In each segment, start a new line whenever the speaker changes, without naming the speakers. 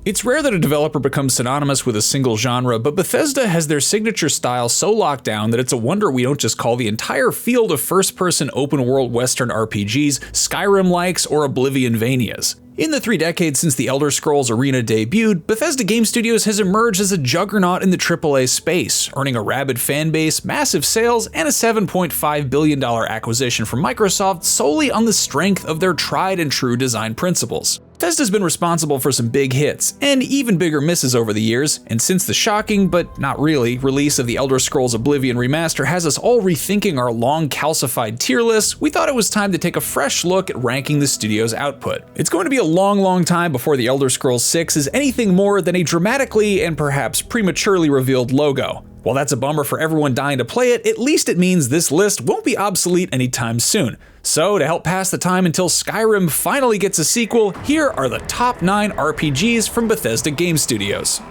It's rare that a developer becomes synonymous with a single genre, but Bethesda has their signature style so locked down that it's a wonder we don't just call the entire field of first-person open-world Western RPGs Skyrim-likes or Oblivion-vanias. In the 3 decades since the Elder Scrolls Arena debuted, Bethesda Game Studios has emerged as a juggernaut in the AAA space, earning a rabid fanbase, massive sales, and a $7.5 billion acquisition from Microsoft solely on the strength of their tried-and-true design principles. Bethesda's been responsible for some big hits, and even bigger misses over the years, and since the shocking, but not really, release of the Elder Scrolls Oblivion Remaster has us all rethinking our long calcified tier lists, we thought it was time to take a fresh look at ranking the studio's output. It's going to be a long time before the Elder Scrolls 6 is anything more than a dramatically and perhaps prematurely revealed logo. While that's a bummer for everyone dying to play it, at least it means this list won't be obsolete anytime soon. So to help pass the time until Skyrim finally gets a sequel, here are the top 9 RPGs from Bethesda Game Studios.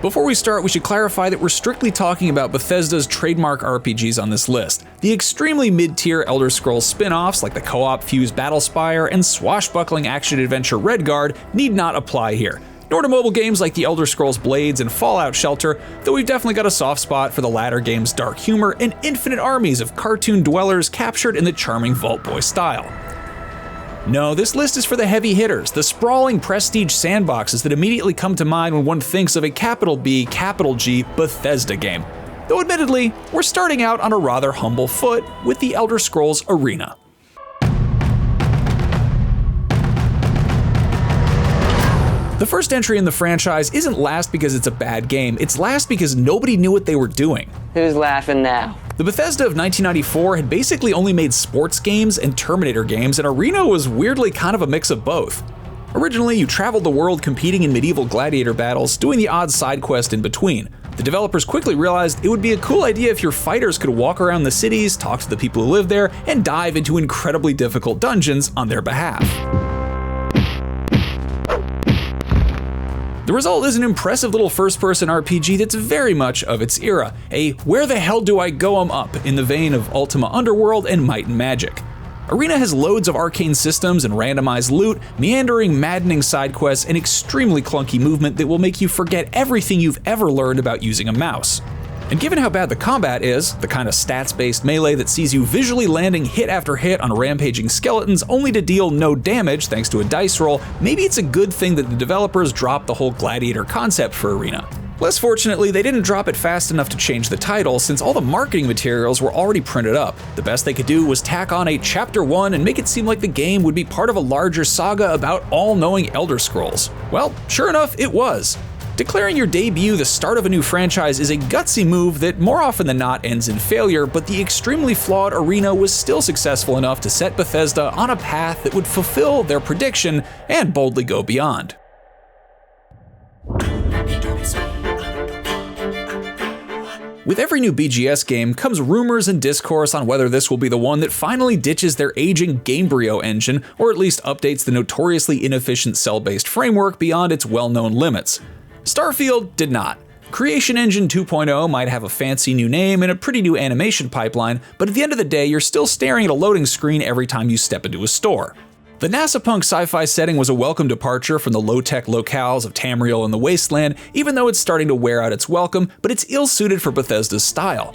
Before we start, we should clarify that we're strictly talking about Bethesda's trademark RPGs on this list. The extremely mid-tier Elder Scrolls spin-offs like the co-op Fuse Battlespire and swashbuckling action-adventure Redguard need not apply here, nor to mobile games like the Elder Scrolls Blades and Fallout Shelter, though we've definitely got a soft spot for the latter game's dark humor and infinite armies of cartoon dwellers captured in the charming Vault Boy style. No, this list is for the heavy hitters, the sprawling prestige sandboxes that immediately come to mind when one thinks of a capital B, capital G Bethesda game. Though admittedly, we're starting out on a rather humble foot with the Elder Scrolls Arena. The first entry in the franchise isn't last because it's a bad game, it's last because nobody knew what they were doing.
Who's laughing now?
The Bethesda of 1994 had basically only made sports games and Terminator games, and Arena was weirdly kind of a mix of both. Originally, you traveled the world competing in medieval gladiator battles, doing the odd side quest in between. The developers quickly realized it would be a cool idea if your fighters could walk around the cities, talk to the people who live there, and dive into incredibly difficult dungeons on their behalf. The result is an impressive little first-person RPG that's very much of its era, a where the hell do I go 'em up in the vein of Ultima Underworld and Might and Magic. Arena has loads of arcane systems and randomized loot, meandering, maddening side quests, and extremely clunky movement that will make you forget everything you've ever learned about using a mouse. And given how bad the combat is, the kind of stats-based melee that sees you visually landing hit after hit on rampaging skeletons only to deal no damage thanks to a dice roll, maybe it's a good thing that the developers dropped the whole gladiator concept for Arena. Less fortunately, they didn't drop it fast enough to change the title since all the marketing materials were already printed up. The best they could do was tack on a Chapter 1 and make it seem like the game would be part of a larger saga about all-knowing Elder Scrolls. Well, sure enough, it was. Declaring your debut the start of a new franchise is a gutsy move that more often than not ends in failure, but the extremely flawed Arena was still successful enough to set Bethesda on a path that would fulfill their prediction and boldly go beyond. With every new BGS game comes rumors and discourse on whether this will be the one that finally ditches their aging Gamebryo engine, or at least updates the notoriously inefficient cell-based framework beyond its well-known limits. Starfield did not. Creation Engine 2.0 might have a fancy new name and a pretty new animation pipeline, but at the end of the day, you're still staring at a loading screen every time you step into a store. The NASA punk sci-fi setting was a welcome departure from the low-tech locales of Tamriel and the Wasteland, even though it's starting to wear out its welcome, but it's ill-suited for Bethesda's style.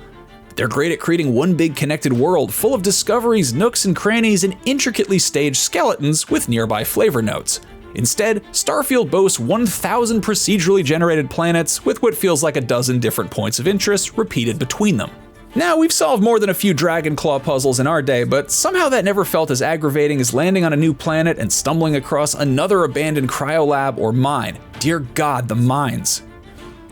They're great at creating one big connected world full of discoveries, nooks and crannies, and intricately staged skeletons with nearby flavor notes. Instead, Starfield boasts 1,000 procedurally generated planets with what feels like a dozen different points of interest repeated between them. Now, we've solved more than a few Dragon Claw puzzles in our day, but somehow that never felt as aggravating as landing on a new planet and stumbling across another abandoned cryolab or mine. Dear God, the mines.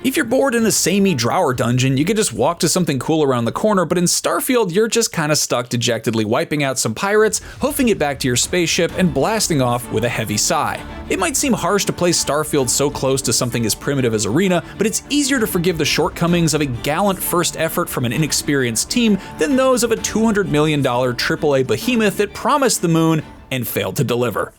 If you're bored in a samey drawer dungeon, you could just walk to something cool around the corner, but in Starfield, you're just kinda stuck dejectedly wiping out some pirates, hoofing it back to your spaceship, and blasting off with a heavy sigh. It might seem harsh to place Starfield so close to something as primitive as Arena, but it's easier to forgive the shortcomings of a gallant first effort from an inexperienced team than those of a $200 million AAA behemoth that promised the moon and failed to deliver.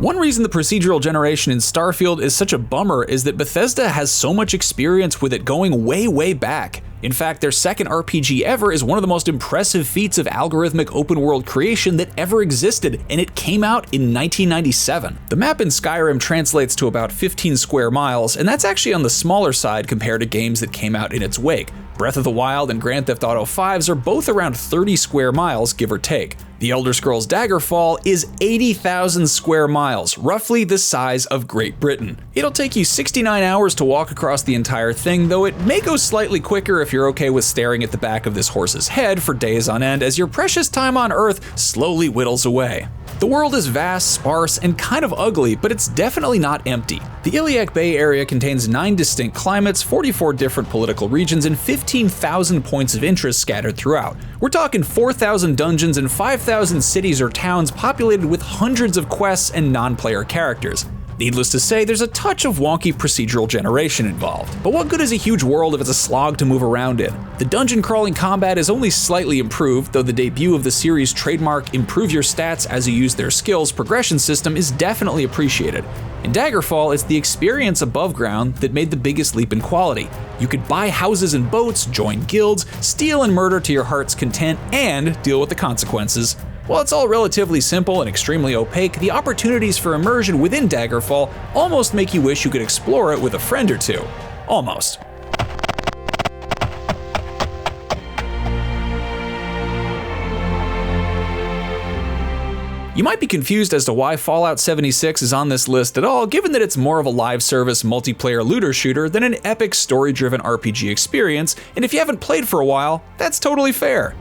One reason the procedural generation in Starfield is such a bummer is that Bethesda has so much experience with it going way back. In fact, their second RPG ever is one of the most impressive feats of algorithmic open-world creation that ever existed, and it came out in 1997. The map in Skyrim translates to about 15 square miles, and that's actually on the smaller side compared to games that came out in its wake. Breath of the Wild and Grand Theft Auto 5s are both around 30 square miles, give or take. The Elder Scrolls Daggerfall is 80,000 square miles, roughly the size of Great Britain. It'll take you 69 hours to walk across the entire thing, though it may go slightly quicker if you're okay with staring at the back of this horse's head for days on end as your precious time on Earth slowly whittles away. The world is vast, sparse, and kind of ugly, but it's definitely not empty. The Iliac Bay area contains 9 distinct climates, 44 different political regions, and 15,000 points of interest scattered throughout. We're talking 4,000 dungeons and 5,000 cities or towns populated with hundreds of quests and non-player characters. Needless to say, there's a touch of wonky procedural generation involved. But what good is a huge world if it's a slog to move around in? The dungeon crawling combat is only slightly improved, though the debut of the series' trademark improve your stats as you use their skills progression system is definitely appreciated. In Daggerfall, it's the experience above ground that made the biggest leap in quality. You could buy houses and boats, join guilds, steal and murder to your heart's content, and deal with the consequences. While it's all relatively simple and extremely opaque, the opportunities for immersion within Daggerfall almost make you wish you could explore it with a friend or two. Almost. You might be confused as to why Fallout 76 is on this list at all, given that it's more of a live service multiplayer looter shooter than an epic story-driven RPG experience, and if you haven't played for a while, that's totally fair.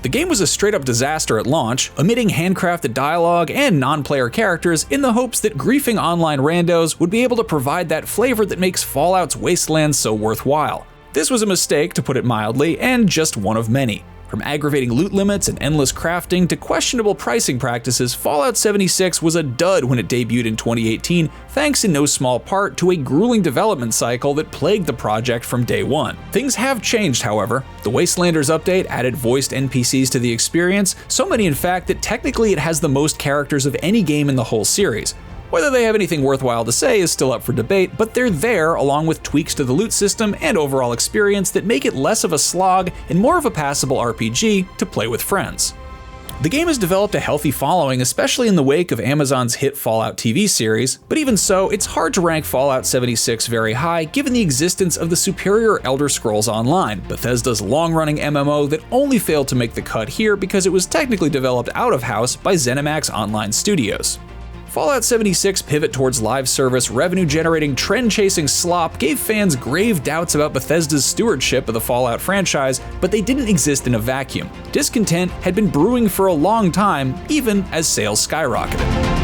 The game was a straight-up disaster at launch, omitting handcrafted dialogue and non-player characters in the hopes that griefing online randos would be able to provide that flavor that makes Fallout's wasteland so worthwhile. This was a mistake, to put it mildly, and just one of many. From aggravating loot limits and endless crafting to questionable pricing practices, Fallout 76 was a dud when it debuted in 2018, thanks in no small part to a grueling development cycle that plagued the project from day one. Things have changed, however. The Wastelanders update added voiced NPCs to the experience, so many in fact that technically it has the most characters of any game in the whole series. Whether they have anything worthwhile to say is still up for debate, but they're there along with tweaks to the loot system and overall experience that make it less of a slog and more of a passable RPG to play with friends. The game has developed a healthy following, especially in the wake of Amazon's hit Fallout TV series, but even so, it's hard to rank Fallout 76 very high given the existence of the superior Elder Scrolls Online, Bethesda's long-running MMO that only failed to make the cut here because it was technically developed out-of-house by ZeniMax Online Studios. Fallout 76's pivot towards live service, revenue-generating, trend-chasing slop gave fans grave doubts about Bethesda's stewardship of the Fallout franchise, but they didn't exist in a vacuum. Discontent had been brewing for a long time, even as sales skyrocketed.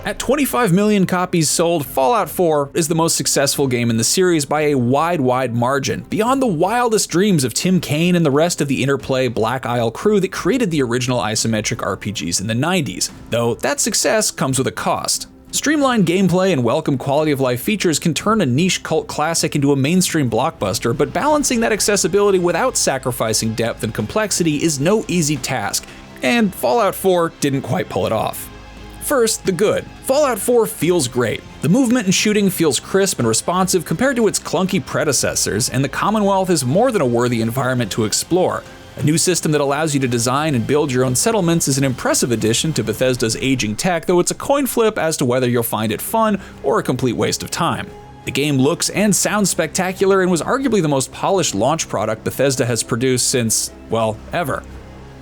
At 25 million copies sold, Fallout 4 is the most successful game in the series by a wide margin, beyond the wildest dreams of Tim Kaine and the rest of the Interplay Black Isle crew that created the original isometric RPGs in the 90s, though that success comes with a cost. Streamlined gameplay and welcome quality of life features can turn a niche cult classic into a mainstream blockbuster, but balancing that accessibility without sacrificing depth and complexity is no easy task, and Fallout 4 didn't quite pull it off. First, the good. Fallout 4 feels great. The movement and shooting feels crisp and responsive compared to its clunky predecessors, and the Commonwealth is more than a worthy environment to explore. A new system that allows you to design and build your own settlements is an impressive addition to Bethesda's aging tech, though it's a coin flip as to whether you'll find it fun or a complete waste of time. The game looks and sounds spectacular and was arguably the most polished launch product Bethesda has produced since, well, ever.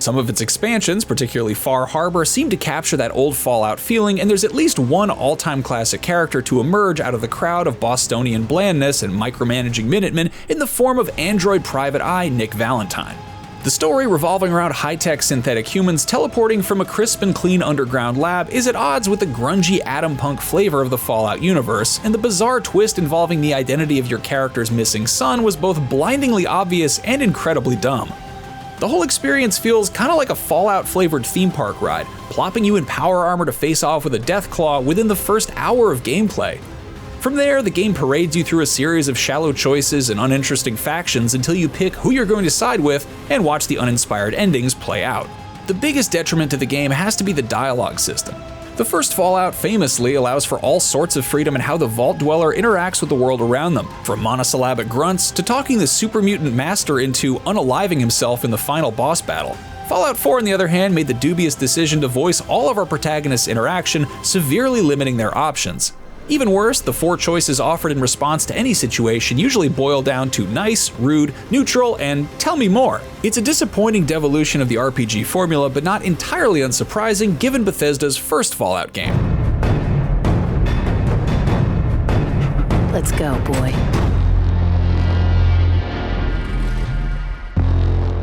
Some of its expansions, particularly Far Harbor, seem to capture that old Fallout feeling, and there's at least one all-time classic character to emerge out of the crowd of Bostonian blandness and micromanaging Minutemen in the form of android private eye Nick Valentine. The story, revolving around high-tech synthetic humans teleporting from a crisp and clean underground lab, is at odds with the grungy atom punk flavor of the Fallout universe, and the bizarre twist involving the identity of your character's missing son was both blindingly obvious and incredibly dumb. The whole experience feels kinda like a Fallout-flavored theme park ride, plopping you in power armor to face off with a Deathclaw within the first hour of gameplay. From there, the game parades you through a series of shallow choices and uninteresting factions until you pick who you're going to side with and watch the uninspired endings play out. The biggest detriment to the game has to be the dialogue system. The first Fallout famously allows for all sorts of freedom in how the Vault Dweller interacts with the world around them, from monosyllabic grunts to talking the super mutant master into unaliving himself in the final boss battle. Fallout 4, on the other hand, made the dubious decision to voice all of our protagonists' interaction, severely limiting their options. Even worse, the 4 choices offered in response to any situation usually boil down to nice, rude, neutral, and tell me more. It's a disappointing devolution of the RPG formula, but not entirely unsurprising given Bethesda's first Fallout game.
Let's go, boy.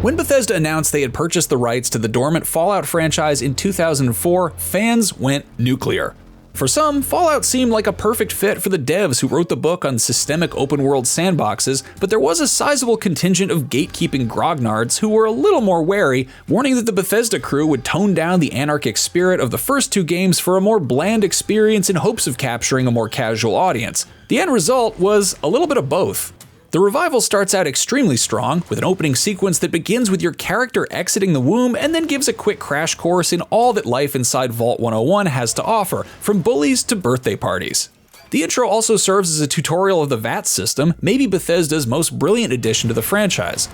When Bethesda announced they had purchased the rights to the dormant Fallout franchise in 2004, fans went nuclear. For some, Fallout seemed like a perfect fit for the devs who wrote the book on systemic open-world sandboxes, but there was a sizable contingent of gatekeeping grognards who were a little more wary, warning that the Bethesda crew would tone down the anarchic spirit of the first 2 games for a more bland experience in hopes of capturing a more casual audience. The end result was a little bit of both. The revival starts out extremely strong, with an opening sequence that begins with your character exiting the womb and then gives a quick crash course in all that life inside Vault 101 has to offer, from bullies to birthday parties. The intro also serves as a tutorial of the VAT system, maybe Bethesda's most brilliant addition to the franchise.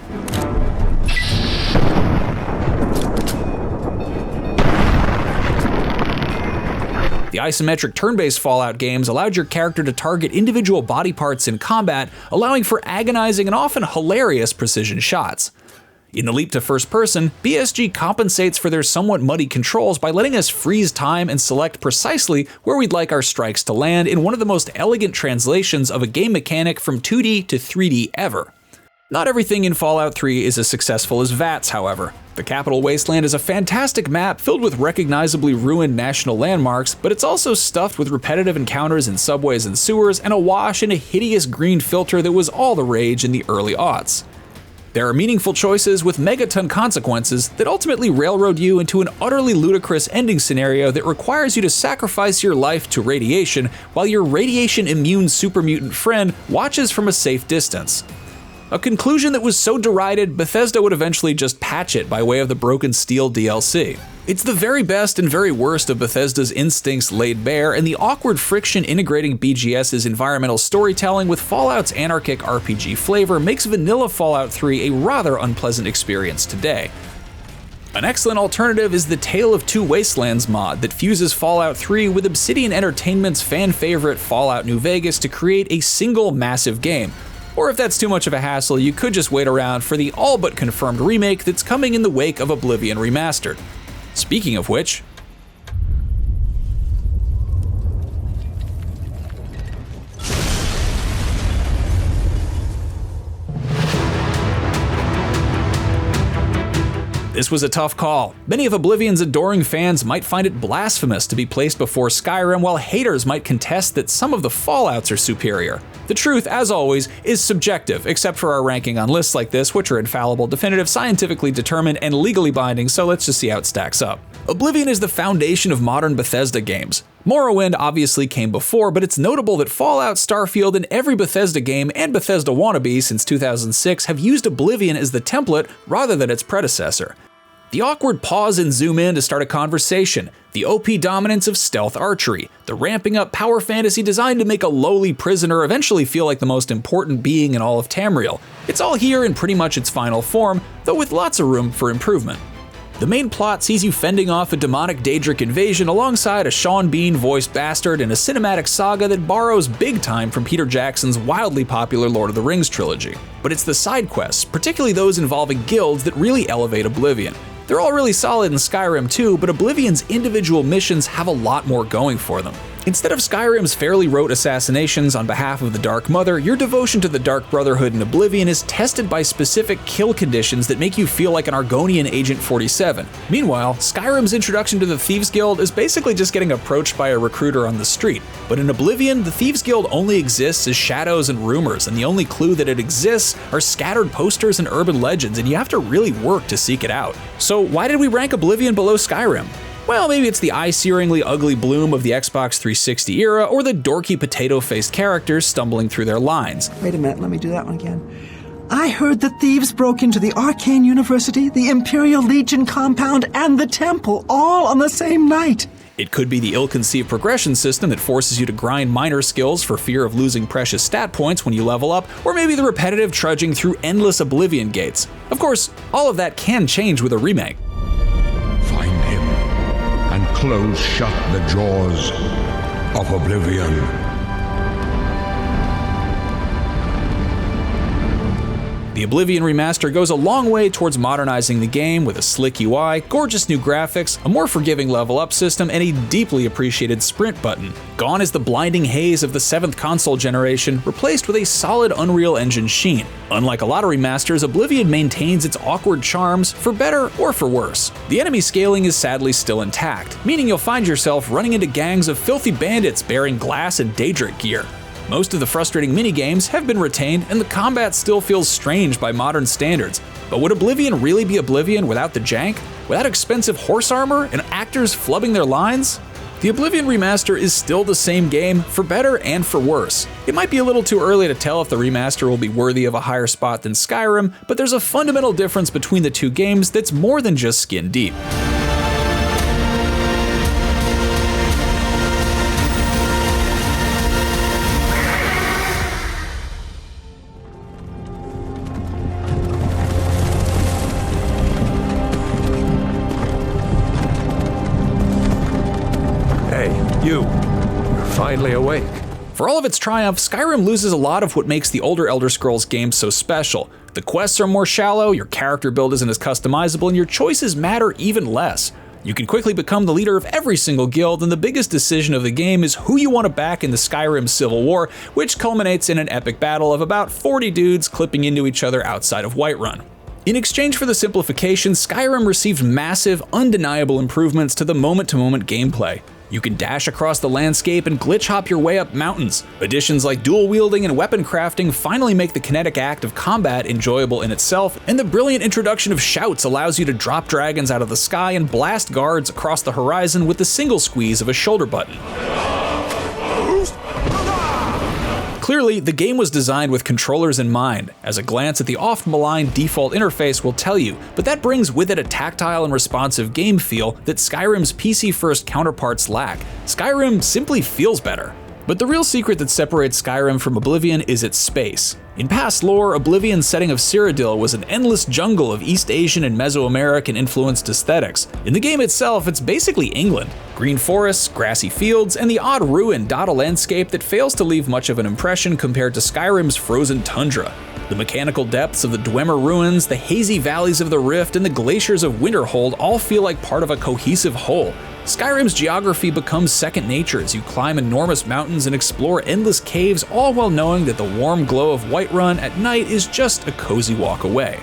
The isometric turn-based Fallout games allowed your character to target individual body parts in combat, allowing for agonizing and often hilarious precision shots. In the leap to first person, BSG compensates for their somewhat muddy controls by letting us freeze time and select precisely where we'd like our strikes to land in one of the most elegant translations of a game mechanic from 2D to 3D ever. Not everything in Fallout 3 is as successful as VATS, however. The Capital Wasteland is a fantastic map filled with recognizably ruined national landmarks, but it's also stuffed with repetitive encounters in subways and sewers and awash in a hideous green filter that was all the rage in the early aughts. There are meaningful choices with megaton consequences that ultimately railroad you into an utterly ludicrous ending scenario that requires you to sacrifice your life to radiation while your radiation-immune super mutant friend watches from a safe distance. A conclusion that was so derided, Bethesda would eventually just patch it by way of the Broken Steel DLC. It's the very best and very worst of Bethesda's instincts laid bare, and the awkward friction integrating BGS's environmental storytelling with Fallout's anarchic RPG flavor makes vanilla Fallout 3 a rather unpleasant experience today. An excellent alternative is the Tale of Two Wastelands mod that fuses Fallout 3 with Obsidian Entertainment's fan-favorite Fallout New Vegas to create a single massive game. Or if that's too much of a hassle, you could just wait around for the all but confirmed remake that's coming in the wake of Oblivion Remastered. Speaking of which, this was a tough call. Many of Oblivion's adoring fans might find it blasphemous to be placed before Skyrim, while haters might contest that some of the Fallouts are superior. The truth, as always, is subjective, except for our ranking on lists like this, which are infallible, definitive, scientifically determined, and legally binding, so let's just see how it stacks up. Oblivion is the foundation of modern Bethesda games. Morrowind obviously came before, but it's notable that Fallout, Starfield, and every Bethesda game and Bethesda wannabe since 2006 have used Oblivion as the template rather than its predecessor. The awkward pause and zoom in to start a conversation, the OP dominance of stealth archery, the ramping up power fantasy designed to make a lowly prisoner eventually feel like the most important being in all of Tamriel. It's all here in pretty much its final form, though with lots of room for improvement. The main plot sees you fending off a demonic Daedric invasion alongside a Sean Bean-voiced bastard in a cinematic saga that borrows big time from Peter Jackson's wildly popular Lord of the Rings trilogy. But it's the side quests, particularly those involving guilds, that really elevate Oblivion. They're all really solid in Skyrim too, but Oblivion's individual missions have a lot more going for them. Instead of Skyrim's fairly rote assassinations on behalf of the Dark Mother, your devotion to the Dark Brotherhood in Oblivion is tested by specific kill conditions that make you feel like an Argonian Agent 47. Meanwhile, Skyrim's introduction to the Thieves Guild is basically just getting approached by a recruiter on the street. But in Oblivion, the Thieves Guild only exists as shadows and rumors, and the only clue that it exists are scattered posters and urban legends, and you have to really work to seek it out. So why did we rank Oblivion below Skyrim? Well, maybe it's the eye-searingly ugly bloom of the Xbox 360 era, or the dorky potato-faced characters stumbling through their lines.
Wait a minute, let me do that one again. I heard that thieves broke into the Arcane University, the Imperial Legion compound, and the temple all on the same night.
It could be the ill-conceived progression system that forces you to grind minor skills for fear of losing precious stat points when you level up, or maybe the repetitive trudging through endless Oblivion gates. Of course, all of that can change with a remake.
Find him and close shut the jaws of Oblivion.
The Oblivion Remaster goes a long way towards modernizing the game with a slick UI, gorgeous new graphics, a more forgiving level up system, and a deeply appreciated sprint button. Gone is the blinding haze of the 7th console generation, replaced with a solid Unreal Engine sheen. Unlike a lot of remasters, Oblivion maintains its awkward charms, for better or for worse. The enemy scaling is sadly still intact, meaning you'll find yourself running into gangs of filthy bandits bearing glass and Daedric gear. Most of the frustrating minigames have been retained, and the combat still feels strange by modern standards. But would Oblivion really be Oblivion without the jank? Without expensive horse armor and actors flubbing their lines? The Oblivion Remaster is still the same game, for better and for worse. It might be a little too early to tell if the remaster will be worthy of a higher spot than Skyrim, but there's a fundamental difference between the two games that's more than just skin deep.
You're finally awake.
For all of its triumph, Skyrim loses a lot of what makes the older Elder Scrolls games so special. The quests are more shallow, your character build isn't as customizable, and your choices matter even less. You can quickly become the leader of every single guild, and the biggest decision of the game is who you want to back in the Skyrim Civil War, which culminates in an epic battle of about 40 dudes clipping into each other outside of Whiterun. In exchange for the simplification, Skyrim received massive, undeniable improvements to the moment-to-moment gameplay. You can dash across the landscape and glitch hop your way up mountains. Additions like dual wielding and weapon crafting finally make the kinetic act of combat enjoyable in itself, and the brilliant introduction of shouts allows you to drop dragons out of the sky and blast guards across the horizon with the single squeeze of a shoulder button. Clearly, the game was designed with controllers in mind, as a glance at the oft-maligned default interface will tell you, but that brings with it a tactile and responsive game feel that Skyrim's PC-first counterparts lack. Skyrim simply feels better. But the real secret that separates Skyrim from Oblivion is its space. In past lore, Oblivion's setting of Cyrodiil was an endless jungle of East Asian and Mesoamerican influenced aesthetics. In the game itself, it's basically England. Green forests, grassy fields, and the odd ruin dot a landscape that fails to leave much of an impression compared to Skyrim's frozen tundra. The mechanical depths of the Dwemer ruins, the hazy valleys of the Rift, and the glaciers of Winterhold all feel like part of a cohesive whole. Skyrim's geography becomes second nature as you climb enormous mountains and explore endless caves, all while knowing that the warm glow of Whiterun at night is just a cozy walk away.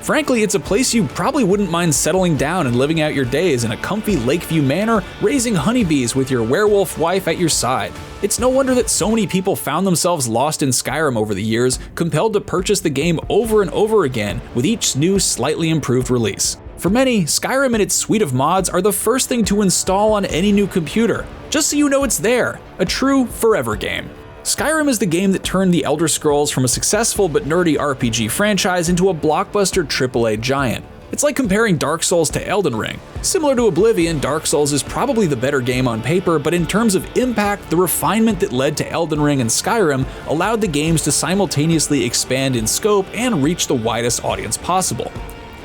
Frankly, it's a place you probably wouldn't mind settling down and living out your days in a comfy Lakeview manor, raising honeybees with your werewolf wife at your side. It's no wonder that so many people found themselves lost in Skyrim over the years, compelled to purchase the game over and over again with each new, slightly improved release. For many, Skyrim and its suite of mods are the first thing to install on any new computer, just so you know it's there, a true forever game. Skyrim is the game that turned the Elder Scrolls from a successful but nerdy RPG franchise into a blockbuster AAA giant. It's like comparing Dark Souls to Elden Ring. Similar to Oblivion, Dark Souls is probably the better game on paper, but in terms of impact, the refinement that led to Elden Ring and Skyrim allowed the games to simultaneously expand in scope and reach the widest audience possible.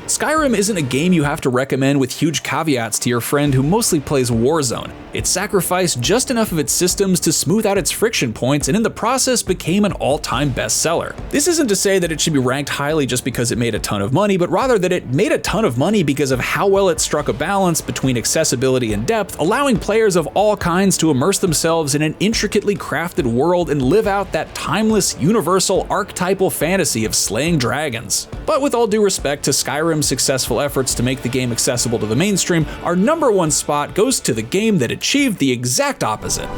Skyrim isn't a game you have to recommend with huge caveats to your friend who mostly plays Warzone. It sacrificed just enough of its systems to smooth out its friction points, and in the process became an all-time bestseller. This isn't to say that it should be ranked highly just because it made a ton of money, but rather that it made a ton of money because of how well it struck a balance between accessibility and depth, allowing players of all kinds to immerse themselves in an intricately crafted world and live out that timeless, universal, archetypal fantasy of slaying dragons. But with all due respect to Skyrim's successful efforts to make the game accessible to the mainstream, our number one spot goes to the game that achieved the exact opposite.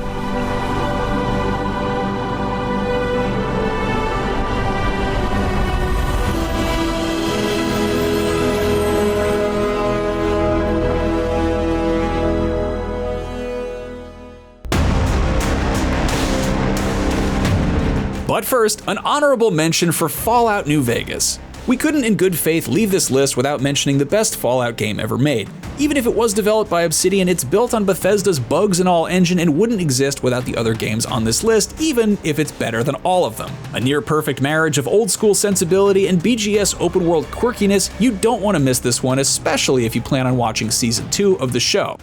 But first, an honorable mention for Fallout New Vegas. We couldn't in good faith leave this list without mentioning the best Fallout game ever made. Even if it was developed by Obsidian, it's built on Bethesda's bugs and all engine and wouldn't exist without the other games on this list, even if it's better than all of them. A near-perfect marriage of old-school sensibility and BGS open-world quirkiness, you don't want to miss this one, especially if you plan on watching Season 2 of the show.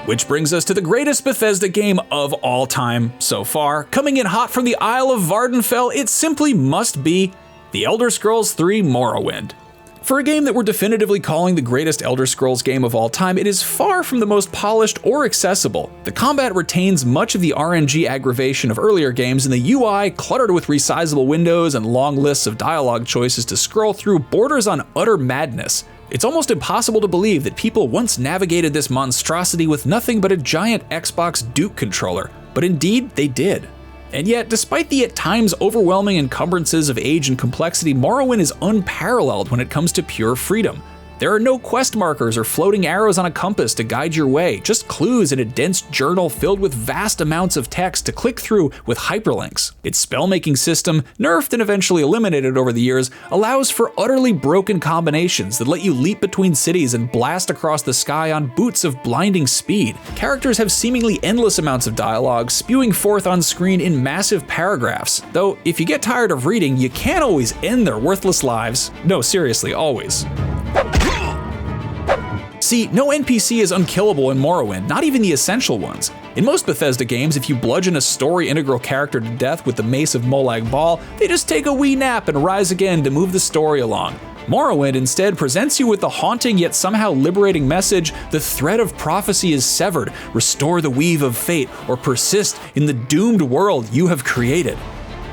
Which brings us to the greatest Bethesda game of all time so far. Coming in hot from the Isle of Vardenfell, it simply must be The Elder Scrolls III Morrowind. For a game that we're definitively calling the greatest Elder Scrolls game of all time, it is far from the most polished or accessible. The combat retains much of the RNG aggravation of earlier games, and the UI, cluttered with resizable windows and long lists of dialogue choices to scroll through, borders on utter madness. It's almost impossible to believe that people once navigated this monstrosity with nothing but a giant Xbox Duke controller, but indeed they did. And yet, despite the at times overwhelming encumbrances of age and complexity, Morrowind is unparalleled when it comes to pure freedom. There are no quest markers or floating arrows on a compass to guide your way, just clues in a dense journal filled with vast amounts of text to click through with hyperlinks. Its spellmaking system, nerfed and eventually eliminated over the years, allows for utterly broken combinations that let you leap between cities and blast across the sky on boots of blinding speed. Characters have seemingly endless amounts of dialogue, spewing forth on screen in massive paragraphs. Though, if you get tired of reading, you can't always end their worthless lives. No, seriously, always. See, no NPC is unkillable in Morrowind, not even the essential ones. In most Bethesda games, if you bludgeon a story-integral character to death with the Mace of Molag Bal, they just take a wee nap and rise again to move the story along. Morrowind instead presents you with the haunting yet somehow liberating message: the thread of prophecy is severed, restore the weave of fate, or persist in the doomed world you have created.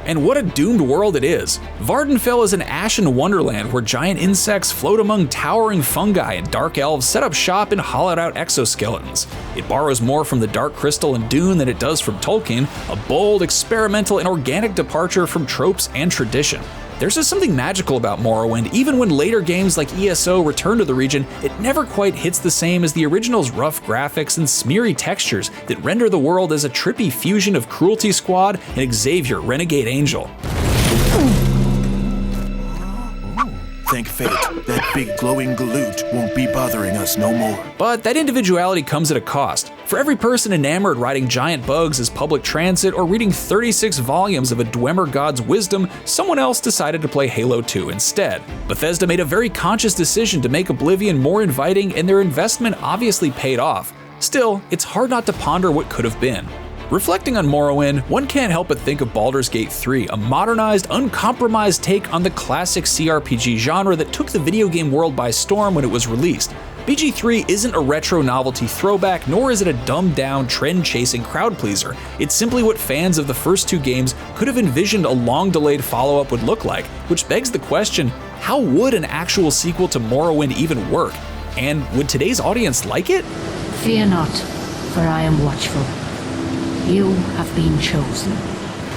And what a doomed world it is. Vardenfell is an ashen wonderland where giant insects float among towering fungi and dark elves set up shop in hollowed-out exoskeletons. It borrows more from the Dark Crystal and Dune than it does from Tolkien, a bold, experimental, and organic departure from tropes and tradition. There's just something magical about Morrowind. Even when later games like ESO return to the region, it never quite hits the same as the original's rough graphics and smeary textures that render the world as a trippy fusion of Cruelty Squad and Xavier, Renegade Angel.
Thank fate, that big glowing galoot won't be bothering us no more.
But that individuality comes at a cost. For every person enamored riding giant bugs as public transit or reading 36 volumes of a Dwemer god's wisdom, someone else decided to play Halo 2 instead. Bethesda made a very conscious decision to make Oblivion more inviting, and their investment obviously paid off. Still, it's hard not to ponder what could have been. Reflecting on Morrowind, one can't help but think of Baldur's Gate 3, a modernized, uncompromised take on the classic CRPG genre that took the video game world by storm when it was released. BG3 isn't a retro novelty throwback, nor is it a dumbed-down, trend-chasing crowd pleaser. It's simply what fans of the first two games could have envisioned a long-delayed follow-up would look like, which begs the question, how would an actual sequel to Morrowind even work? And would today's audience like it?
Fear not, for I am watchful. You have been chosen.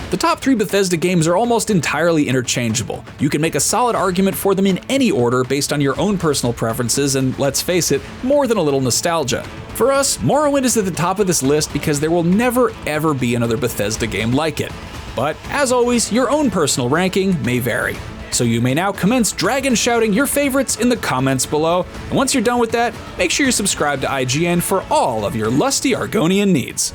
The top three Bethesda games are almost entirely interchangeable. You can make a solid argument for them in any order based on your own personal preferences and, let's face it, more than a little nostalgia. For us, Morrowind is at the top of this list because there will never ever be another Bethesda game like it. But as always, your own personal ranking may vary. So you may now commence dragon shouting your favorites in the comments below. And once you're done with that, make sure you subscribe to IGN for all of your lusty Argonian needs.